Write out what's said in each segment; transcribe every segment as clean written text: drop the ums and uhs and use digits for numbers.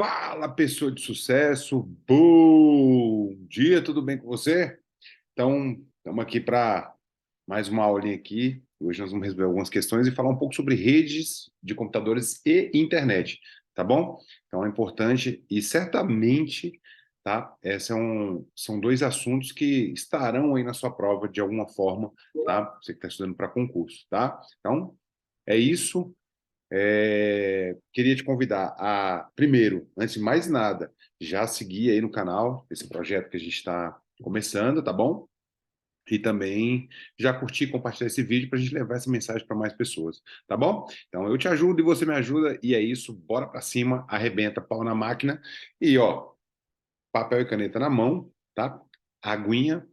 Fala, pessoa de sucesso, bom dia, tudo bem com você? Então, estamos aqui para mais uma aulinha aqui. Hoje nós vamos resolver algumas questões e falar um pouco sobre redes de computadores e internet, tá bom? Então é importante e certamente, tá? São dois assuntos que estarão aí na sua prova de alguma forma, tá? Você que está estudando para concurso, tá? Então, é isso. Queria te convidar a, primeiro, antes de mais nada, já seguir aí no canal esse projeto que a gente está começando, tá bom? E também já curtir e compartilhar esse vídeo para a gente levar essa mensagem para mais pessoas, tá bom? Então eu te ajudo e você me ajuda, e é isso, bora para cima, arrebenta, pau na máquina, e ó, papel e caneta na mão, tá? Aguinha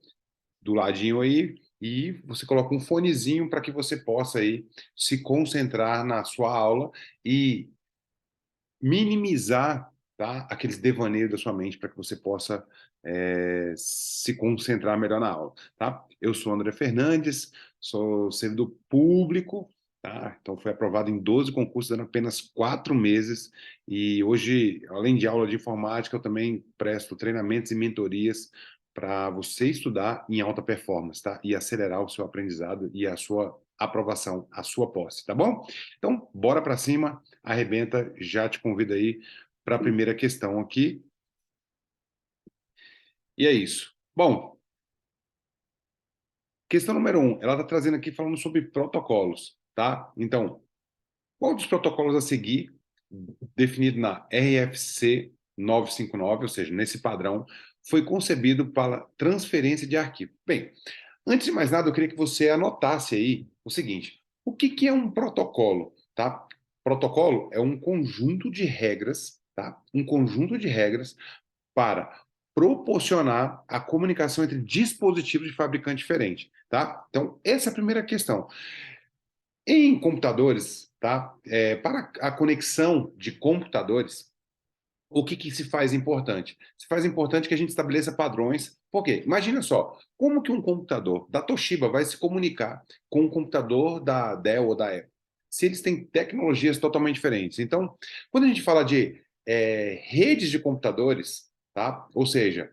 do ladinho aí e você coloca um fonezinho para que você possa aí se concentrar na sua aula e minimizar, tá, aqueles devaneios da sua mente para que você possa se concentrar melhor na aula, tá? Eu sou André Fernandes, sou servidor público, tá? Então fui aprovado em 12 concursos em apenas 4 meses e hoje, além de aula de informática, eu também presto treinamentos e mentorias para você estudar em alta performance, tá? E acelerar o seu aprendizado e a sua aprovação, a sua posse, tá bom? Então, bora para cima, arrebenta, já te convido aí para a primeira questão aqui. E é isso. Bom, questão número 1, ela está trazendo aqui falando sobre protocolos, tá? Então, qual dos protocolos a seguir, definido na RFC 959, ou seja, nesse padrão, foi concebido para transferência de arquivo? Bem, antes de mais nada, eu queria que você anotasse aí o seguinte: o que é um protocolo, tá? Protocolo é um conjunto de regras, tá? Um conjunto de regras para proporcionar a comunicação entre dispositivos de fabricante diferente, tá? Então, essa é a primeira questão. Em computadores, tá? Para a conexão de computadores, o que se faz importante? Se faz importante que a gente estabeleça padrões. Por quê? Imagina só, como que um computador da Toshiba vai se comunicar com um computador da Dell ou da Apple? Se eles têm tecnologias totalmente diferentes. Então, quando a gente fala de redes de computadores, tá? Ou seja,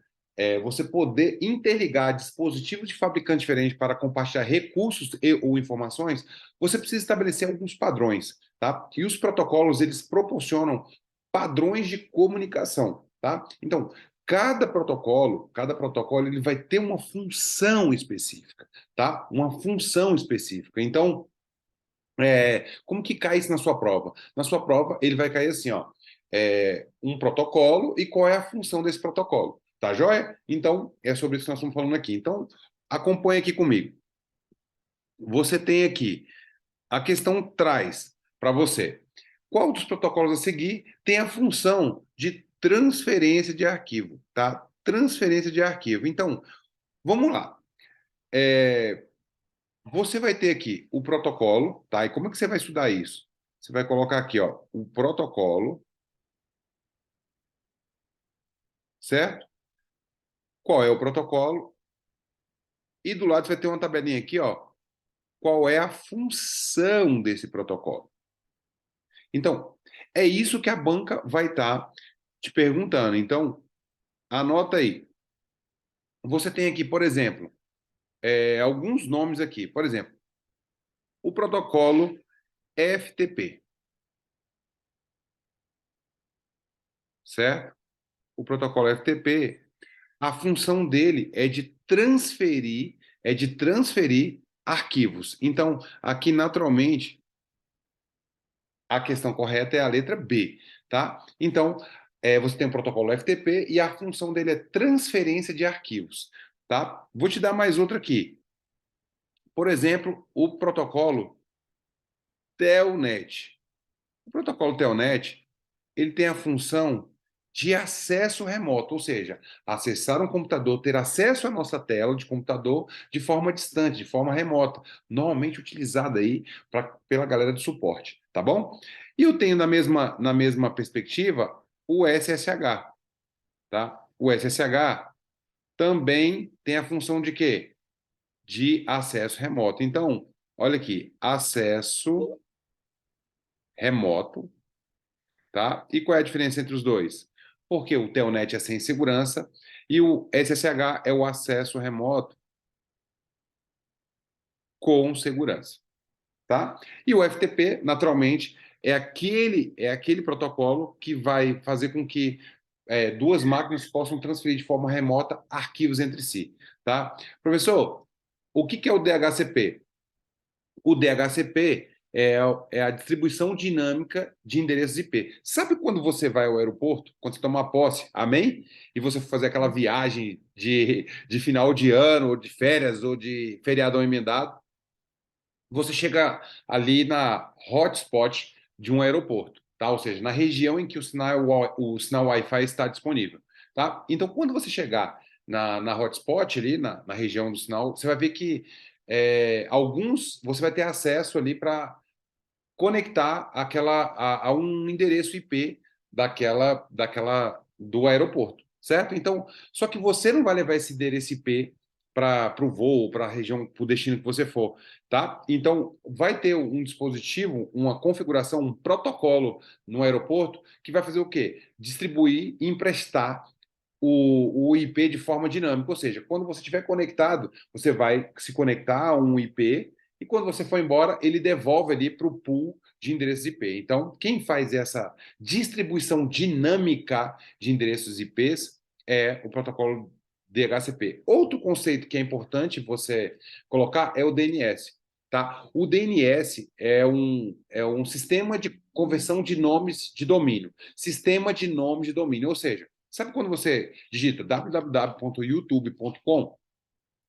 você poder interligar dispositivos de fabricante diferente para compartilhar recursos e, ou informações, você precisa estabelecer alguns padrões, tá? E os protocolos, eles proporcionam padrões de comunicação, tá? Então, cada protocolo ele vai ter uma função específica, tá? Uma função específica. Então, como que cai isso na sua prova? Na sua prova, ele vai cair assim, ó, um protocolo e qual é a função desse protocolo, tá joia? Então, é sobre isso que nós estamos falando aqui. Então, acompanhe aqui comigo. Você tem aqui, a questão traz para você qual dos protocolos a seguir tem a função de transferência de arquivo, tá? Transferência de arquivo. Então, vamos lá. Você vai ter aqui o protocolo, tá? E como é que você vai estudar isso? Você vai colocar aqui, ó, o protocolo, certo? Qual é o protocolo? E do lado você vai ter uma tabelinha aqui, ó. Qual é a função desse protocolo? Então, é isso que a banca vai estar te perguntando. Então, anota aí. Você tem aqui, por exemplo, alguns nomes aqui. Por exemplo, o protocolo FTP, certo? O protocolo FTP, a função dele é de transferir arquivos. Então, aqui naturalmente a questão correta é a letra B, tá? Então, você tem o protocolo FTP e a função dele é transferência de arquivos, tá? Vou te dar mais outra aqui. Por exemplo, o protocolo Telnet. O protocolo Telnet, ele tem a função de acesso remoto, ou seja, acessar um computador, ter acesso à nossa tela de computador de forma distante, de forma remota, normalmente utilizada aí pela galera de suporte, tá bom? E eu tenho na mesma perspectiva o SSH, tá? O SSH também tem a função de quê? De acesso remoto. Então, olha aqui, acesso remoto, tá? E qual é a diferença entre os dois? Porque o Telnet é sem segurança e o SSH é o acesso remoto com segurança, tá? E o FTP, naturalmente, é aquele protocolo que vai fazer com que duas máquinas possam transferir de forma remota arquivos entre si, tá? Professor, o que é o DHCP? O DHCP é a distribuição dinâmica de endereços IP. Sabe quando você vai ao aeroporto, quando você toma posse, amém? E você for fazer aquela viagem de final de ano, ou de férias, ou de feriadão emendado, você chega ali na hotspot de um aeroporto, tá? Ou seja, na região em que o sinal Wi-Fi está disponível, tá? Então, quando você chegar na hotspot ali, na região do sinal, você vai ver que você vai ter acesso ali para conectar a um endereço IP do aeroporto, certo? Então, só que você não vai levar esse endereço IP para o voo, para a região, para o destino que você for, tá? Então, vai ter um dispositivo, uma configuração, um protocolo no aeroporto que vai fazer o quê? Distribuir e emprestar o IP de forma dinâmica, ou seja, quando você estiver conectado, você vai se conectar a um IP e quando você for embora, ele devolve ali para o pool de endereços IP. Então, quem faz essa distribuição dinâmica de endereços IPs é o protocolo DHCP. Outro conceito que é importante você colocar é o DNS. Tá? O DNS é um sistema de conversão de nomes de domínio. Sistema de nomes de domínio, ou seja, sabe quando você digita www.youtube.com?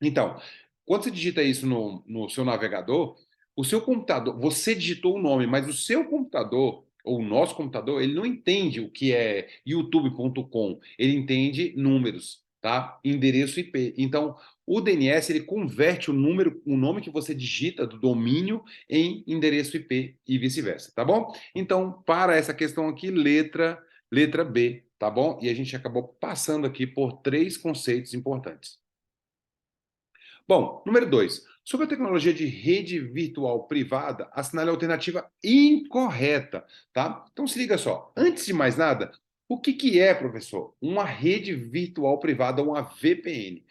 Então, quando você digita isso no seu navegador, o seu computador, você digitou o nome, mas o seu computador, ou o nosso computador, ele não entende o que é youtube.com, ele entende números, tá? Endereço IP. Então, o DNS, ele converte o nome que você digita do domínio em endereço IP e vice-versa, tá bom? Então, para essa questão aqui, letra B, tá bom? E a gente acabou passando aqui por três conceitos importantes. Bom, número 2. Sobre a tecnologia de rede virtual privada, assinale a alternativa incorreta, tá? Então se liga só. Antes de mais nada, o que é, professor? Uma rede virtual privada, uma VPN.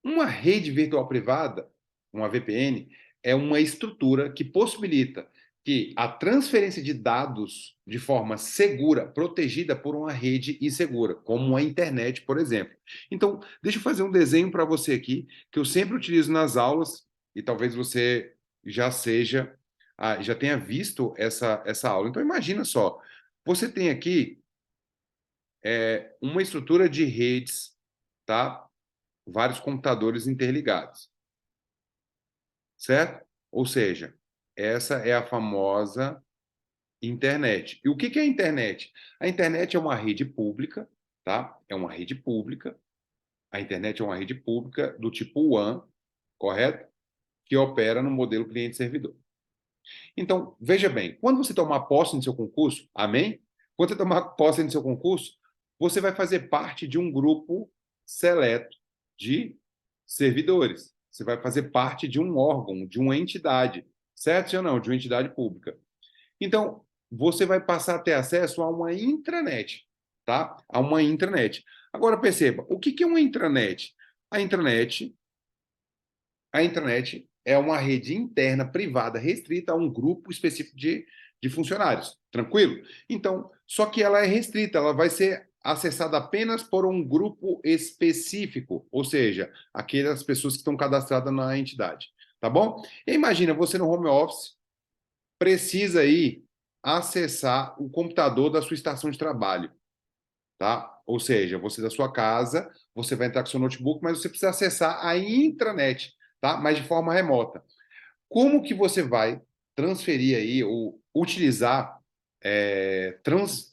Uma rede virtual privada, uma VPN, é uma estrutura que possibilita que a transferência de dados de forma segura, protegida por uma rede insegura, como a internet, por exemplo. Então, deixa eu fazer um desenho para você aqui, que eu sempre utilizo nas aulas, e talvez você já tenha visto essa aula. Então, imagina só, você tem aqui uma estrutura de redes, tá? Vários computadores interligados, certo? Ou seja, essa é a famosa internet. E o que é a internet? A internet é uma rede pública, tá? É uma rede pública. A internet é uma rede pública do tipo WAN, correto? Que opera no modelo cliente-servidor. Então, veja bem, quando você tomar posse no seu concurso, amém? Quando você tomar posse no seu concurso, você vai fazer parte de um grupo seleto de servidores. Você vai fazer parte de um órgão, de uma entidade, certo ou não? De uma entidade pública. Então, você vai passar a ter acesso a uma intranet, tá? A uma intranet. Agora perceba, o que é uma intranet? A intranet a intranet é uma rede interna, privada, restrita a um grupo específico de funcionários. Tranquilo? Então, só que ela é restrita, ela vai ser acessada apenas por um grupo específico, ou seja, aquelas pessoas que estão cadastradas na entidade. Tá bom? E imagina, você no home office precisa aí acessar o computador da sua estação de trabalho, tá? Ou seja, você da sua casa, você vai entrar com seu notebook, mas você precisa acessar a intranet, tá? Mas de forma remota. Como que você vai transferir aí ou utilizar,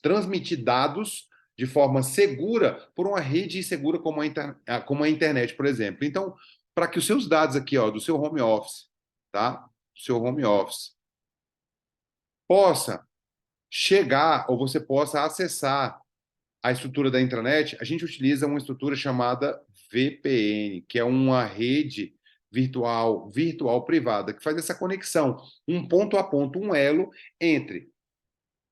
transmitir dados de forma segura por uma rede insegura como a internet, por exemplo? Então, para que os seus dados aqui, ó, do seu home office, tá? Do seu home office, possa chegar ou você possa acessar a estrutura da intranet, a gente utiliza uma estrutura chamada VPN, que é uma rede virtual privada, que faz essa conexão, um ponto a ponto, um elo entre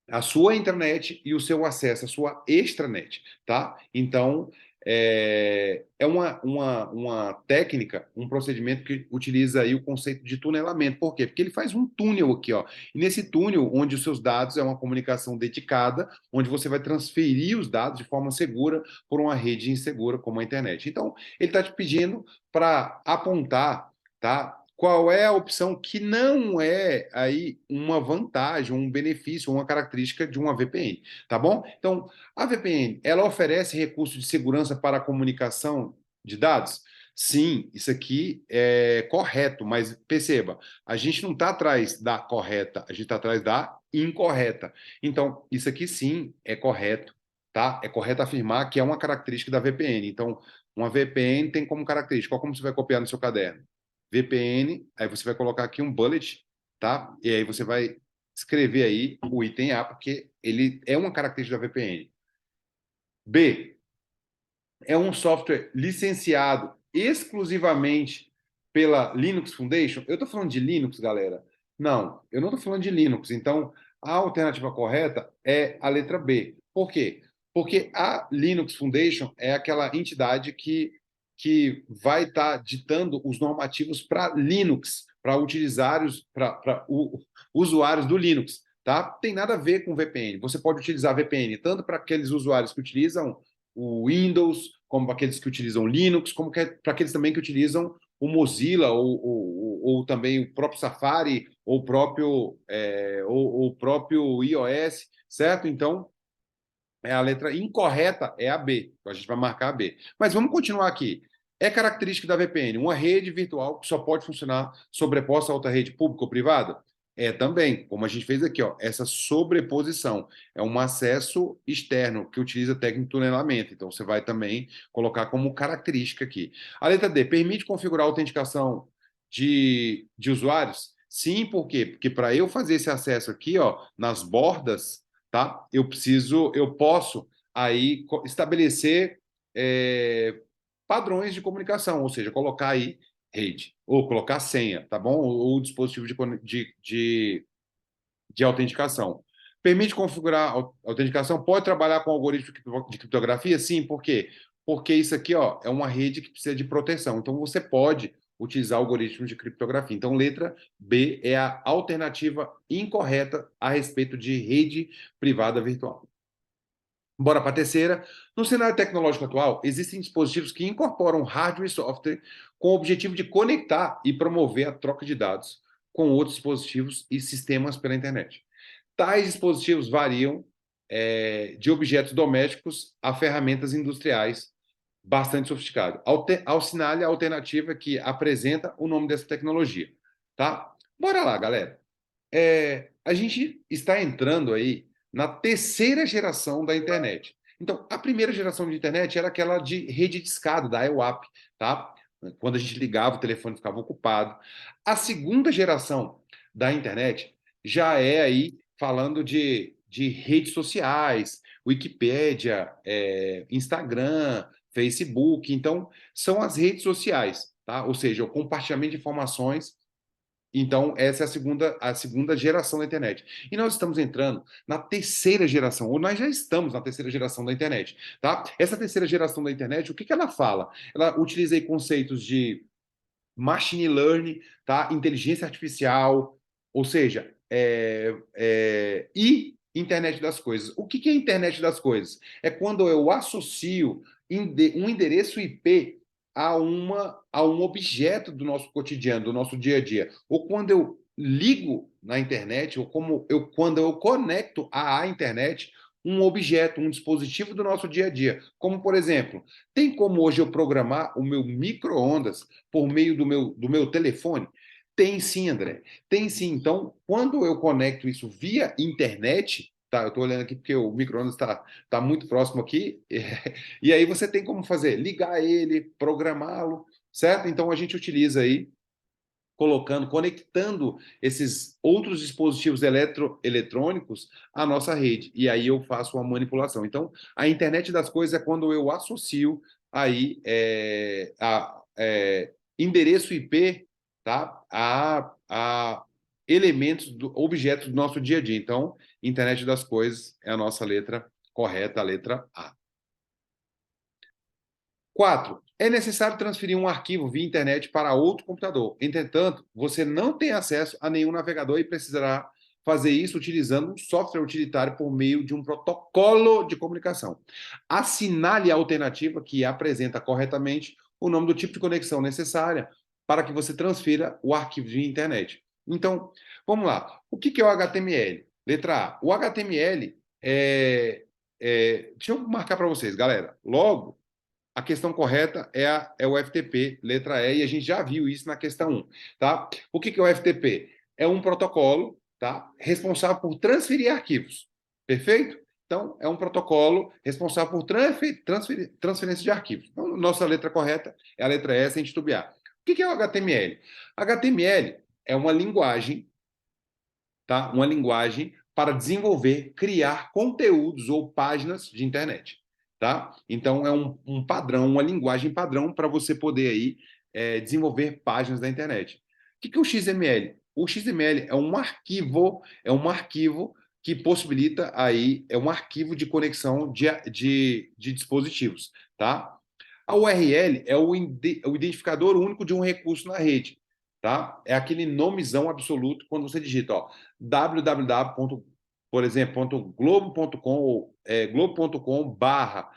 a sua intranet e o seu acesso à sua extranet, tá? Então, é uma técnica, um procedimento que utiliza aí o conceito de tunelamento. Por quê? Porque ele faz um túnel aqui, ó. E nesse túnel, onde os seus dados é uma comunicação dedicada, onde você vai transferir os dados de forma segura por uma rede insegura como a internet. Então, ele está te pedindo para apontar, tá? Qual é a opção que não é aí uma vantagem, um benefício, uma característica de uma VPN, tá bom? Então, a VPN, ela oferece recursos de segurança para a comunicação de dados? Sim, isso aqui é correto, mas perceba, a gente não está atrás da correta, a gente está atrás da incorreta. Então, isso aqui sim é correto, tá? É correto afirmar que é uma característica da VPN. Então, uma VPN tem como característica, como você vai copiar no seu caderno? VPN, aí você vai colocar aqui um bullet, tá? E aí você vai escrever aí o item A, porque ele é uma característica da VPN. B, é um software licenciado exclusivamente pela Linux Foundation. Eu estou falando de Linux, galera? Não, eu não estou falando de Linux. Então, a alternativa correta é a letra B. Por quê? Porque a Linux Foundation é aquela entidade que vai estar ditando os normativos para Linux, para usuários do Linux. Tá? Tem nada a ver com VPN. Você pode utilizar VPN tanto para aqueles usuários que utilizam o Windows, como para aqueles que utilizam Linux, como para aqueles também que utilizam o Mozilla, ou também o próprio Safari, ou o próprio iOS, certo? Então, a letra incorreta é a B. A gente vai marcar a B. Mas vamos continuar aqui. É característica da VPN uma rede virtual que só pode funcionar sobreposta a outra rede pública ou privada? É também, como a gente fez aqui, ó, essa sobreposição. É um acesso externo que utiliza técnico de tunelamento. Então, você vai também colocar como característica aqui. A letra D, permite configurar a autenticação de usuários? Sim, por quê? Porque para eu fazer esse acesso aqui, ó, nas bordas, tá? Eu posso aí estabelecer padrões de comunicação, ou seja, colocar aí rede, ou colocar senha, tá bom? Ou dispositivo de autenticação. Permite configurar a autenticação? Pode trabalhar com algoritmo de criptografia? Sim, por quê? Porque isso aqui, ó, é uma rede que precisa de proteção. Então, você pode utilizar algoritmos de criptografia. Então, letra B é a alternativa incorreta a respeito de rede privada virtual. Bora para a terceira. No cenário tecnológico atual, existem dispositivos que incorporam hardware e software com o objetivo de conectar e promover a troca de dados com outros dispositivos e sistemas pela internet. Tais dispositivos variam de objetos domésticos a ferramentas industriais bastante sofisticadas. Assinale a alternativa que apresenta o nome dessa tecnologia. Tá? Bora lá, galera. A gente está entrando aí na terceira geração da internet. Então, a primeira geração de internet era aquela de rede de escada, da EWAP, tá? Quando a gente ligava, o telefone ficava ocupado. A segunda geração da internet já é aí falando de redes sociais, Wikipédia, Instagram, Facebook. Então, são as redes sociais, tá? Ou seja, o compartilhamento de informações. Então, essa é a segunda geração da internet. E nós estamos entrando na terceira geração, ou nós já estamos na terceira geração da internet, tá? Essa terceira geração da internet, o que que ela fala? Ela utiliza aí conceitos de machine learning, tá? Inteligência artificial, ou seja, e internet das coisas. O que que é internet das coisas? É quando eu associo um endereço IP a um objeto do nosso cotidiano, do nosso dia a dia. Ou quando eu ligo na internet, ou quando eu conecto à internet um objeto, um dispositivo do nosso dia a dia. Como, por exemplo, tem como hoje eu programar o meu micro-ondas por meio do meu telefone? Tem sim, André. Tem sim. Então, quando eu conecto isso via internet, tá? Eu estou olhando aqui porque o micro-ondas tá muito próximo aqui, e aí você tem como fazer? Ligar ele, programá-lo, certo? Então, a gente utiliza aí conectando esses outros dispositivos eletrônicos à nossa rede. E aí eu faço uma manipulação. Então, a internet das coisas é quando eu associo aí endereço IP, tá? elementos, objetos do nosso dia a dia. Então, internet das coisas é a nossa letra correta, a letra A. 4. É necessário transferir um arquivo via internet para outro computador. Entretanto, você não tem acesso a nenhum navegador e precisará fazer isso utilizando um software utilitário por meio de um protocolo de comunicação. Assinale a alternativa que apresenta corretamente o nome do tipo de conexão necessária para que você transfira o arquivo via internet. Então, vamos lá. O que é o HTML? Letra A. O HTML deixa eu marcar para vocês, galera. Logo, a questão correta é o FTP, letra E, e a gente já viu isso na questão 1, tá? O que é o FTP? É um protocolo, tá? Responsável por transferir arquivos, perfeito? Então, é um protocolo responsável por transferência de arquivos. Então, nossa letra correta é a letra E, sem titubear. O que é o HTML? HTML é uma linguagem, tá? Uma linguagem para desenvolver, criar conteúdos ou páginas de internet. Tá? Então, é um padrão, uma linguagem padrão para você poder aí, desenvolver páginas da internet. O que é o XML? O XML é um arquivo que possibilita aí, é um arquivo de conexão de dispositivos. Tá? A URL é o identificador único de um recurso na rede. Tá? É aquele nomezão absoluto quando você digita, ó, www, por exemplo, globo.com ou globo.com barra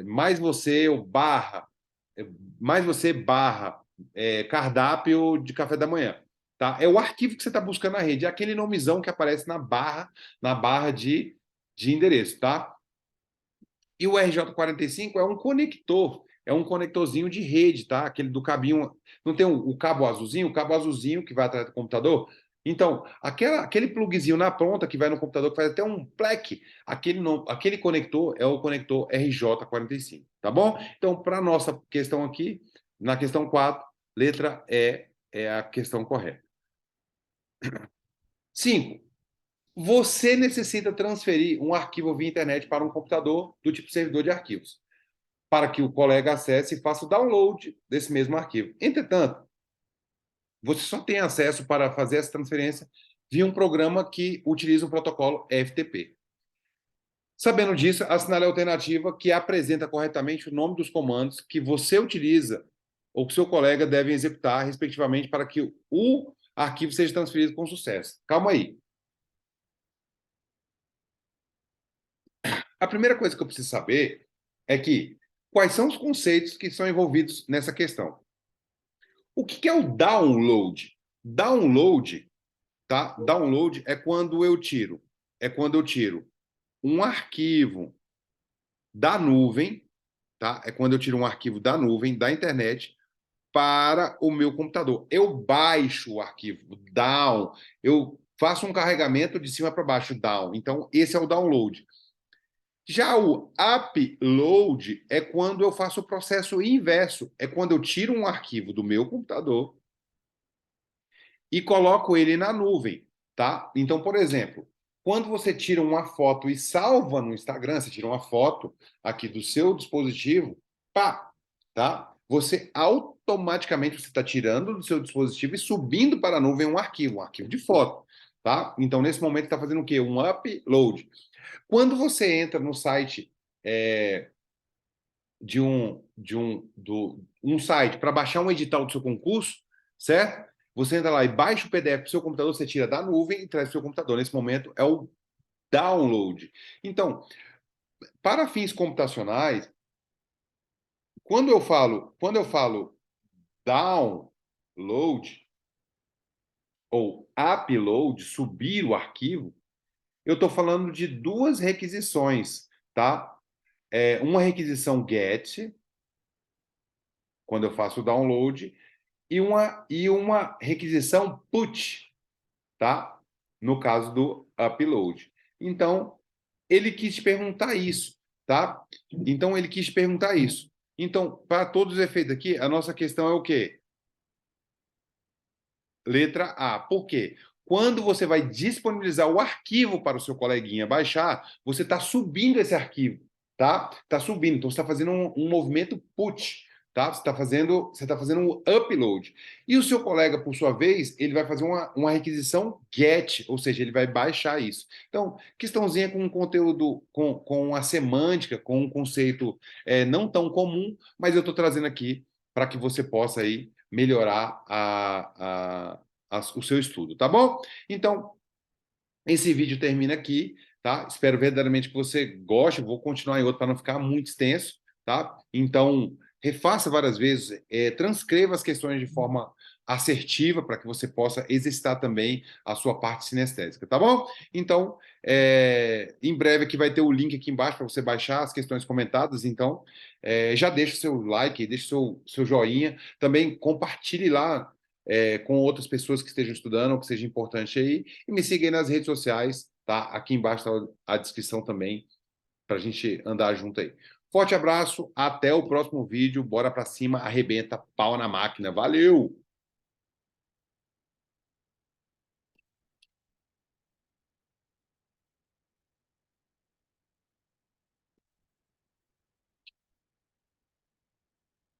mais você ou barra mais você barra cardápio de café da manhã. Tá? É o arquivo que você está buscando na rede, é aquele nomezão que aparece na barra de endereço, tá? E o RJ45 é um conectorzinho de rede, tá? Aquele do cabinho. Não tem o cabo azulzinho? O cabo azulzinho que vai atrás do computador? Então, aquele plugzinho na ponta que vai no computador, que faz até um plec, aquele conector é o conector RJ45, tá bom? Então, para a nossa questão aqui, na questão 4, letra E é a questão correta. 5. Você necessita transferir um arquivo via internet para um computador do tipo servidor de arquivos, para que o colega acesse e faça o download desse mesmo arquivo. Entretanto, você só tem acesso para fazer essa transferência via um programa que utiliza o protocolo FTP. Sabendo disso, assinale a alternativa que apresenta corretamente o nome dos comandos que você utiliza ou que seu colega deve executar, respectivamente, para que o arquivo seja transferido com sucesso. Calma aí. A primeira coisa que eu preciso saber é que quais são os conceitos que são envolvidos nessa questão. O que é o download? Download, tá? Download é quando eu tiro um arquivo da nuvem, tá? É quando eu tiro um arquivo da nuvem, da internet, para o meu computador. Eu baixo o arquivo down, eu faço um carregamento de cima para baixo down. Então, esse é o download. Já o upload é quando eu faço o processo inverso, é quando eu tiro um arquivo do meu computador e coloco ele na nuvem, tá? Então, por exemplo, quando você tira uma foto e salva no Instagram, você tira uma foto aqui do seu dispositivo, pá, tá? Você automaticamente está tirando do seu dispositivo e subindo para a nuvem um arquivo de foto, tá? Então, nesse momento, está fazendo o quê? Um upload. Quando você entra no site um site para baixar um edital do seu concurso, certo? Você entra lá e baixa o PDF do seu computador, você tira da nuvem e traz para o seu computador. Nesse momento é o download. Então, para fins computacionais, quando eu falo download ou upload, subir o arquivo, eu estou falando de duas requisições, tá? Uma requisição GET, quando eu faço o download, e uma requisição PUT, tá? No caso do upload. Então, ele quis te perguntar isso, tá? Então, ele quis te perguntar isso. Então, para todos os efeitos aqui, a nossa questão é o quê? Letra A. Por quê? Quando você vai disponibilizar o arquivo para o seu coleguinha baixar, você está subindo esse arquivo, tá? Está subindo. Então, você está fazendo um movimento put, tá? Você tá fazendo um upload. E o seu colega, por sua vez, ele vai fazer uma requisição GET, ou seja, ele vai baixar isso. Então, questãozinha com um conteúdo, com a semântica, com um conceito não tão comum, mas eu estou trazendo aqui para que você possa aí melhorar o seu estudo, tá bom? Então, esse vídeo termina aqui, tá? Espero verdadeiramente que você goste. Vou continuar em outro para não ficar muito extenso, tá? Então, refaça várias vezes, transcreva as questões de forma assertiva para que você possa exercitar também a sua parte sinestésica, tá bom? Então, em breve aqui vai ter o link aqui embaixo para você baixar as questões comentadas. Então, já deixa o seu like, deixa o seu joinha. Também compartilhe lá com outras pessoas que estejam estudando ou que seja importante aí. E me siga aí nas redes sociais, tá? Aqui embaixo está a descrição também, para a gente andar junto aí. Forte abraço, até o próximo vídeo. Bora para cima, arrebenta, pau na máquina. Valeu!